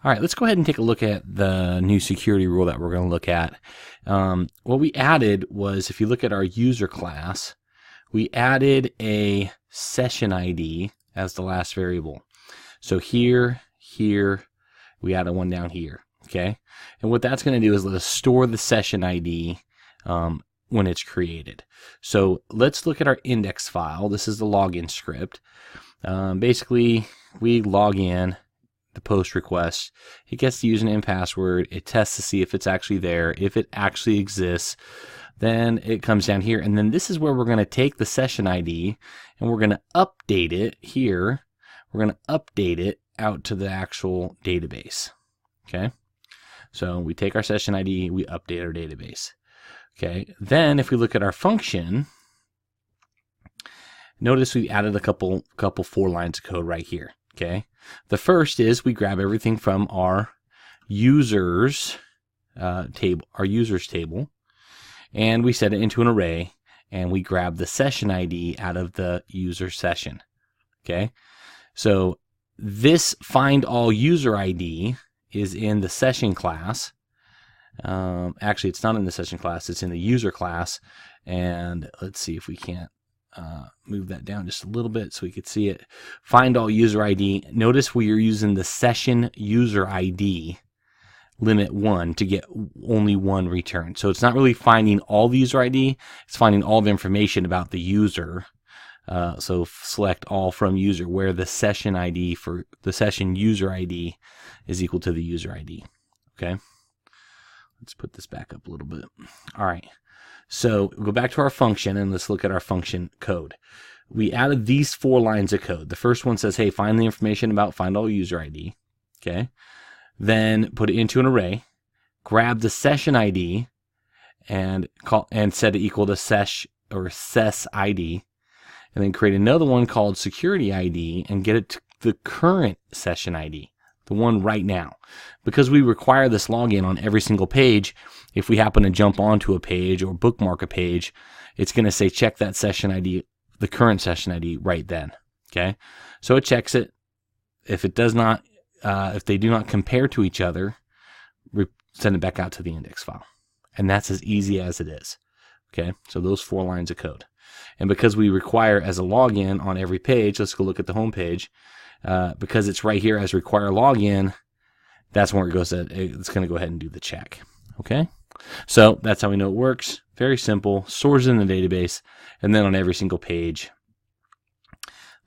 All right, let's go ahead and take a look at the new security rule that we're going to look at. What we added was, if you look at our user class, we added a session ID as the last variable. So here, we added one down here, okay? And what that's going to do is let us store the session ID when it's created. So let's look at our index file. This is the login script. Basically, we log in the post request. It gets the username and password. It tests to see if it's actually there. If it actually exists, then it comes down here. And then this is where we're going to take the session ID and we're going to update it here. We're going to update it out to the actual database. Okay. So we take our session ID, we update our database. Okay. Then if we look at our function, notice we added a couple 4 lines of code right here. Okay. The first is we grab everything from our users table, and we set it into an array, and we grab the session ID out of the user session. Okay. So this find all user ID is in the session class. Actually, it's not in the session class, it's in the user class. And let's see if we can't move that down just a little bit so we could see it. Find all user ID. Notice we are using the session user ID limit 1 to get only 1 return. So it's not really finding all the user ID, it's finding all the information about the user. So select all from user, where the session ID for the session user ID is equal to the user ID. Okay. Let's put this back up a little bit. All right. So go back to our function and let's look at our function code. We added these 4 lines of code. The first one says, hey, find the information about find all user ID. Okay. Then put it into an array, grab the session ID and set it equal to sesh or ses ID, and then create another one called security ID and get it to the current session ID, the one right now. Because we require this login on every single page, if we happen to jump onto a page or bookmark a page, it's going to say check that session ID, the current session ID right then. Okay. So it checks it. If it does not, if they do not compare to each other, send it back out to the index file. And that's as easy as it is. Okay. So those 4 lines of code. And because we require as a login on every page, let's go look at the home page. Because it's right here as require login, that's where it goes. It's going to go ahead and do the check. Okay. So that's how we know it works. Very simple. Stores in the database, and then on every single page.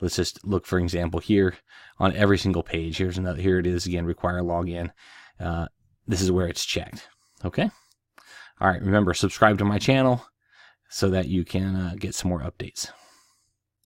Let's just look for example here on every single page. Here's another. Here it is again. Require login. This is where it's checked. Okay. All right. Remember, subscribe to my channel so that you can get some more updates.